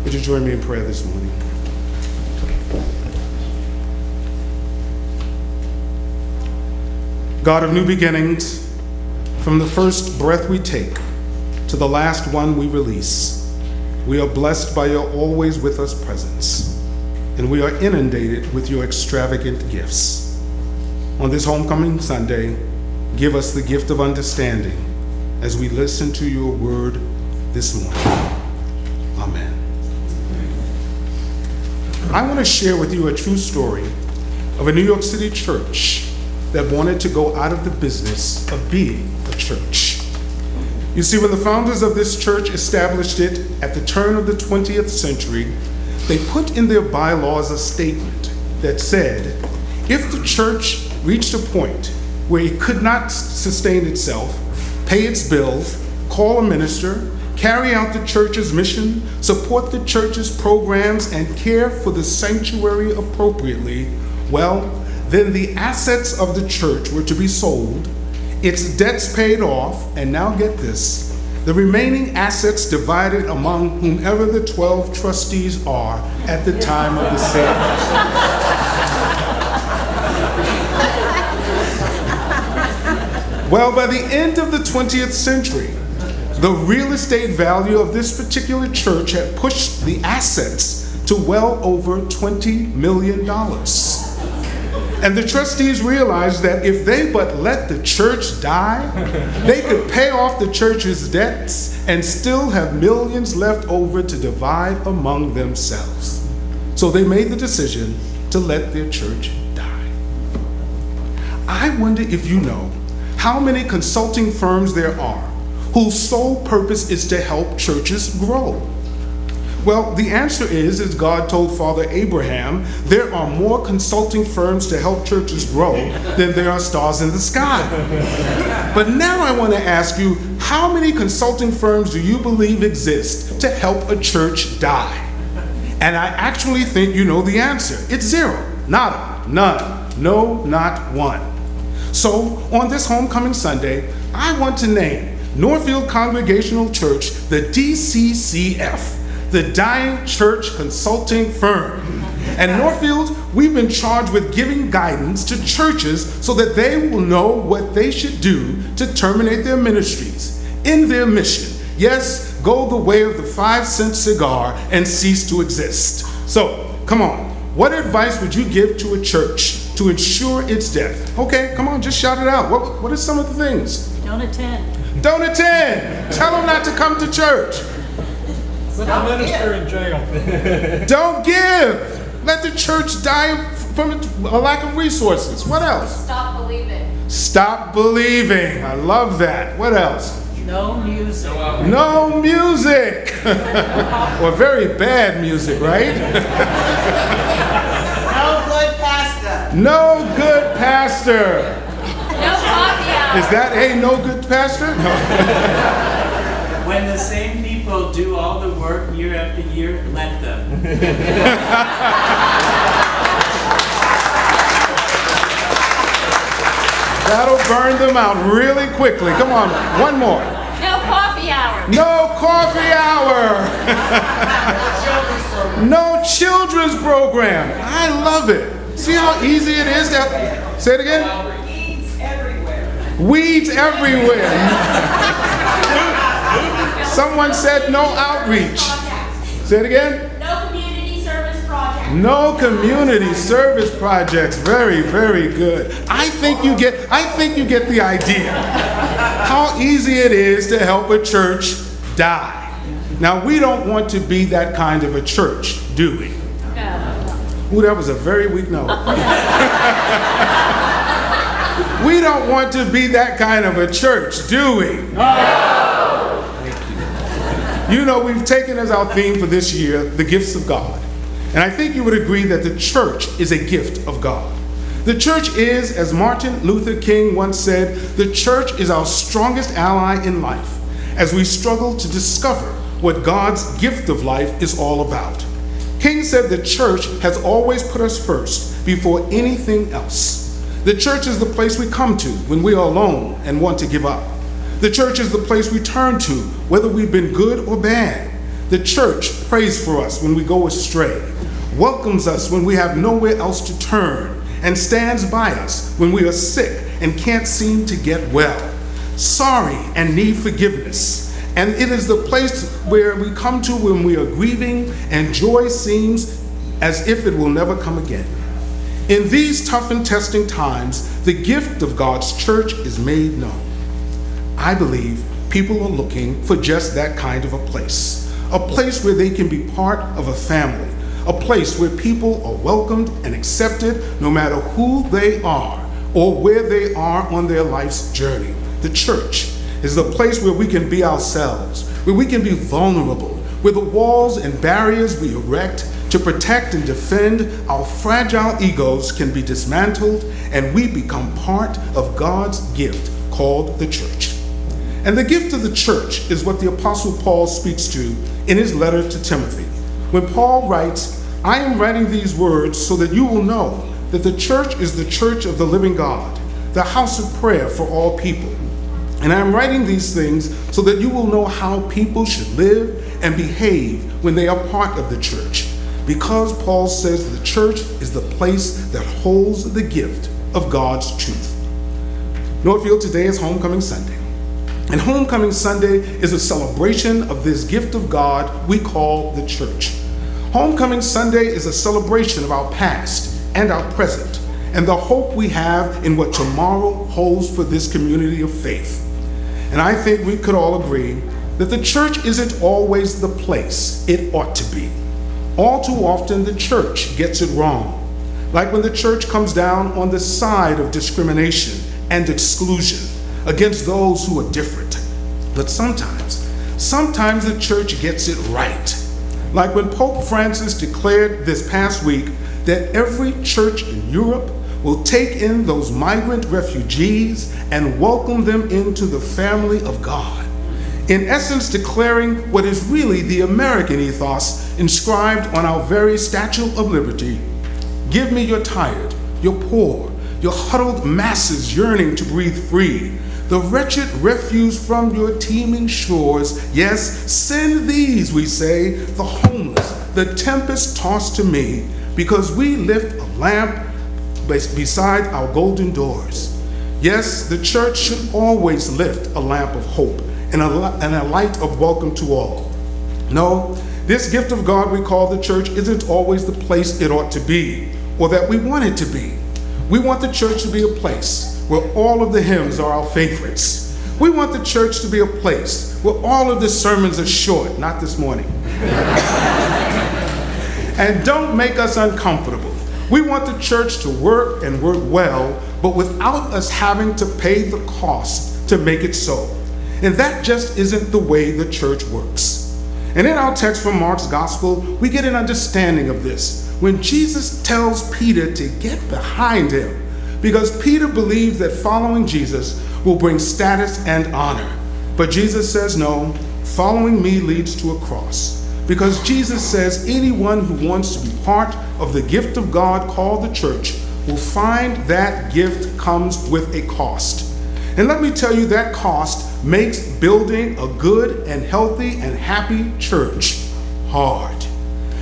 Would you join me in prayer this morning? God of new beginnings, from the first breath we take to the last one we release, we are blessed by your always with us presence, and we are inundated with your extravagant gifts. On this homecoming Sunday, give us the gift of understanding as we listen to your word this morning. Amen. I want to share with you a true story of a New York City church that wanted to go out of the business of being a church. You see, when the founders of this church established it at the turn of the 20th century, they put in their bylaws a statement that said, if the church reached a point where it could not sustain itself, pay its bills, call a minister, carry out the church's mission, support the church's programs, and care for the sanctuary appropriately, well, then the assets of the church were to be sold, its debts paid off, and now get this, the remaining assets divided among whomever the 12 trustees are at the time of the sale. Well, by the end of the 20th century, the real estate value of this particular church had pushed the assets to well over $20 million. And the trustees realized that if they but let the church die, they could pay off the church's debts and still have millions left over to divide among themselves. So they made the decision to let their church die. I wonder if you know how many consulting firms there are whose sole purpose is to help churches grow. Well, the answer is, as God told Father Abraham, there are more consulting firms to help churches grow than there are stars in the sky. But now I want to ask you, how many consulting firms do you believe exist to help a church die? And I actually think you know the answer. It's zero, nada, none, no, not one. So on this homecoming Sunday, I want to name Norfield Congregational Church the DCCF, the Dying Church Consulting Firm. And Norfield, we've been charged with giving guidance to churches so that they will know what they should do to terminate their ministries in their mission. Yes, go the way of the 5-cent cigar and cease to exist. So, come on, what advice would you give to a church to ensure its death? Okay, come on, just shout it out. What are some of the things? Don't attend. Don't attend. Tell them not to come to church. Put the minister in jail. Don't give. Let the church die from a lack of resources. What else? Stop believing. Stop believing. I love that. What else? No music. No music. Or very bad music, right? No good pastor. No good pastor. No coffee hour. Is that a no good pastor? No. When the same people do all the work year after year, let them. That'll burn them out really quickly. Come on, one more. No coffee hour. No coffee hour. No children's program. I love it. See how easy it is to say it again? Weeds everywhere. Weeds everywhere. Someone said no outreach. Say it again? No community service project. No community service projects. Very, very good. I think you get the idea. How easy it is to help a church die. Now, we don't want to be that kind of a church, do we? No. Ooh, that was a very weak no. We don't want to be that kind of a church, do we? No. You know, we've taken as our theme for this year, the gifts of God. And I think you would agree that the church is a gift of God. The church is, as Martin Luther King once said, the church is our strongest ally in life as we struggle to discover what God's gift of life is all about. King said the church has always put us first before anything else. The church is the place we come to when we are alone and want to give up. The church is the place we turn to whether we've been good or bad. The church prays for us when we go astray, welcomes us when we have nowhere else to turn, and stands by us when we are sick and can't seem to get well, sorry and need forgiveness. And it is the place where we come to when we are grieving and joy seems as if it will never come again. In these tough and testing times, the gift of God's church is made known. I believe people are looking for just that kind of a place where they can be part of a family, a place where people are welcomed and accepted no matter who they are or where they are on their life's journey. The church is the place where we can be ourselves, where we can be vulnerable, where the walls and barriers we erect to protect and defend our fragile egos can be dismantled, and we become part of God's gift called the church. And the gift of the church is what the Apostle Paul speaks to in his letter to Timothy. When Paul writes, "I am writing these words so that you will know that the church is the church of the living God, the house of prayer for all people. And I am writing these things so that you will know how people should live and behave when they are part of the church." Because Paul says the church is the place that holds the gift of God's truth. Norfield, today is Homecoming Sunday. And Homecoming Sunday is a celebration of this gift of God we call the church. Homecoming Sunday is a celebration of our past and our present, and the hope we have in what tomorrow holds for this community of faith. And I think we could all agree that the church isn't always the place it ought to be. All too often, the church gets it wrong, like when the church comes down on the side of discrimination and exclusion against those who are different. But sometimes the church gets it right, like when Pope Francis declared this past week that every church in Europe will take in those migrant refugees and welcome them into the family of God. In essence, declaring what is really the American ethos inscribed on our very Statue of Liberty. Give me your tired, your poor, your huddled masses yearning to breathe free, the wretched refuse from your teeming shores. Yes, send these, we say, the homeless, the tempest tossed to me, because we lift a lamp beside our golden doors. Yes, the church should always lift a lamp of hope and a light of welcome to all. No, this gift of God we call the church isn't always the place it ought to be, or that we want it to be. We want the church to be a place where all of the hymns are our favorites. We want the church to be a place where all of the sermons are short, not this morning, and don't make us uncomfortable. We want the church to work and work well, but without us having to pay the cost to make it so. And that just isn't the way the church works. And in our text from Mark's gospel, we get an understanding of this when Jesus tells Peter to get behind him, because Peter believes that following Jesus will bring status and honor. But Jesus says, no, following me leads to a cross. Because Jesus says anyone who wants to be part of the gift of God called the church will find that gift comes with a cost. And let me tell you, that cost makes building a good and healthy and happy church hard.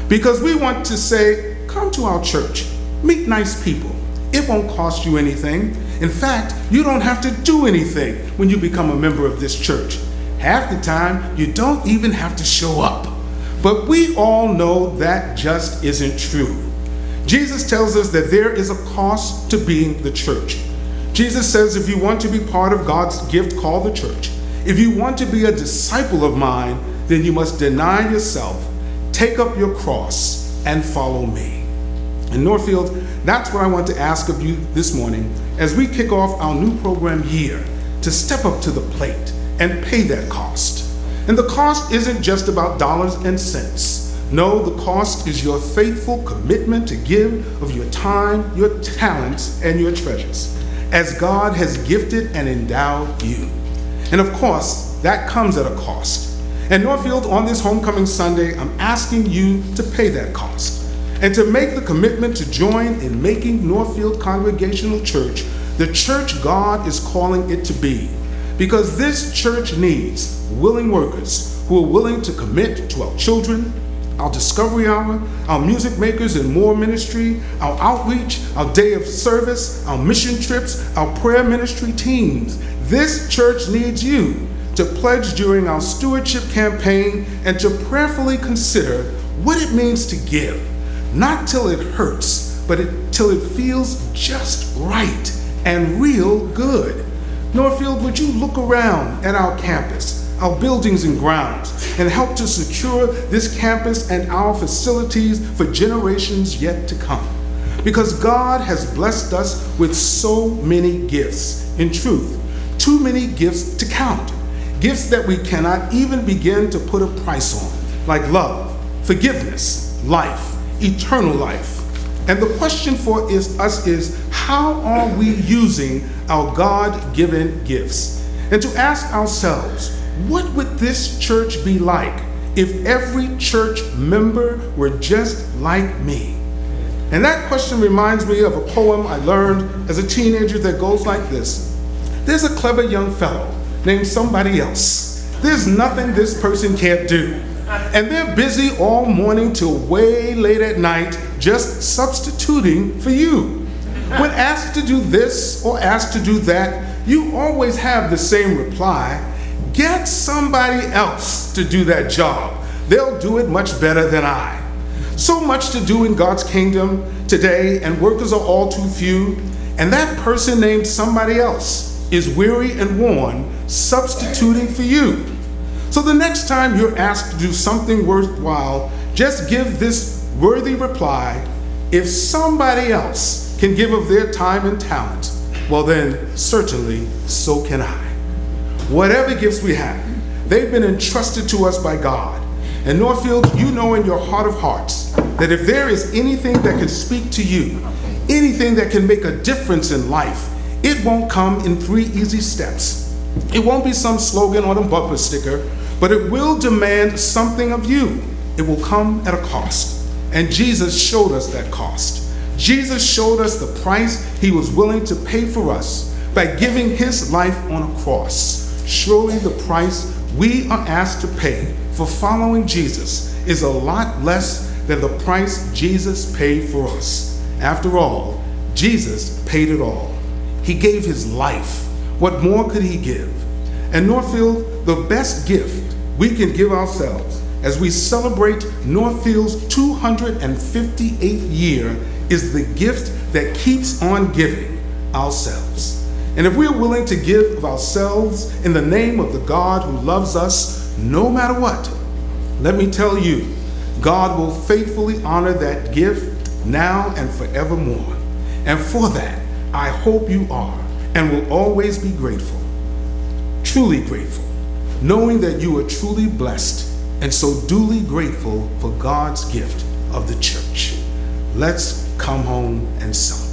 Because we want to say, come to our church, meet nice people. It won't cost you anything. In fact, you don't have to do anything when you become a member of this church. Half the time, you don't even have to show up. But we all know that just isn't true. Jesus tells us that there is a cost to being the church. Jesus says if you want to be part of God's gift called the church, if you want to be a disciple of mine, then you must deny yourself, take up your cross, and follow me. In Norfield, that's what I want to ask of you this morning as we kick off our new program year, to step up to the plate and pay that cost. And the cost isn't just about dollars and cents. No, the cost is your faithful commitment to give of your time, your talents, and your treasures, as God has gifted and endowed you. And of course, that comes at a cost. And Norfield, on this Homecoming Sunday, I'm asking you to pay that cost and to make the commitment to join in making Norfield Congregational Church the church God is calling it to be. Because this church needs willing workers who are willing to commit to our children, our discovery hour, our music makers and more ministry, our outreach, our day of service, our mission trips, our prayer ministry teams. This church needs you to pledge during our stewardship campaign and to prayerfully consider what it means to give, not till it hurts, but till it feels just right and real good. Norfield, would you look around at our campus, our buildings and grounds, and help to secure this campus and our facilities for generations yet to come? Because God has blessed us with so many gifts. In truth, too many gifts to count. Gifts that we cannot even begin to put a price on, like love, forgiveness, life, eternal life. And the question for us is, how are we using our God-given gifts? And to ask ourselves, what would this church be like if every church member were just like me? And that question reminds me of a poem I learned as a teenager that goes like this. There's a clever young fellow named somebody else. There's nothing this person can't do. And they're busy all morning till way late at night just substituting for you. When asked to do this or asked to do that, you always have the same reply. Get somebody else to do that job. They'll do it much better than I. So much to do in God's kingdom today, and workers are all too few. And that person named somebody else is weary and worn, substituting for you. So the next time you're asked to do something worthwhile, just give this worthy reply. If somebody else can give of their time and talent, well then certainly so can I. Whatever gifts we have, they've been entrusted to us by God. And Norfield, you know in your heart of hearts that if there is anything that can speak to you, anything that can make a difference in life, it won't come in 3 easy steps. It won't be some slogan on a bumper sticker, but it will demand something of you. It will come at a cost. And Jesus showed us that cost. Jesus showed us the price he was willing to pay for us by giving his life on a cross. Surely the price we are asked to pay for following Jesus is a lot less than the price Jesus paid for us. After all, Jesus paid it all. He gave his life. What more could he give? And Norfield, the best gift we can give ourselves as we celebrate Norfield's 258th year is the gift that keeps on giving, ourselves. And if we're willing to give of ourselves in the name of the God who loves us no matter what, let me tell you, God will faithfully honor that gift now and forevermore. And for that, I hope you are and will always be grateful, truly grateful, knowing that you are truly blessed and so duly grateful for God's gift of the church. Let's come home and celebrate.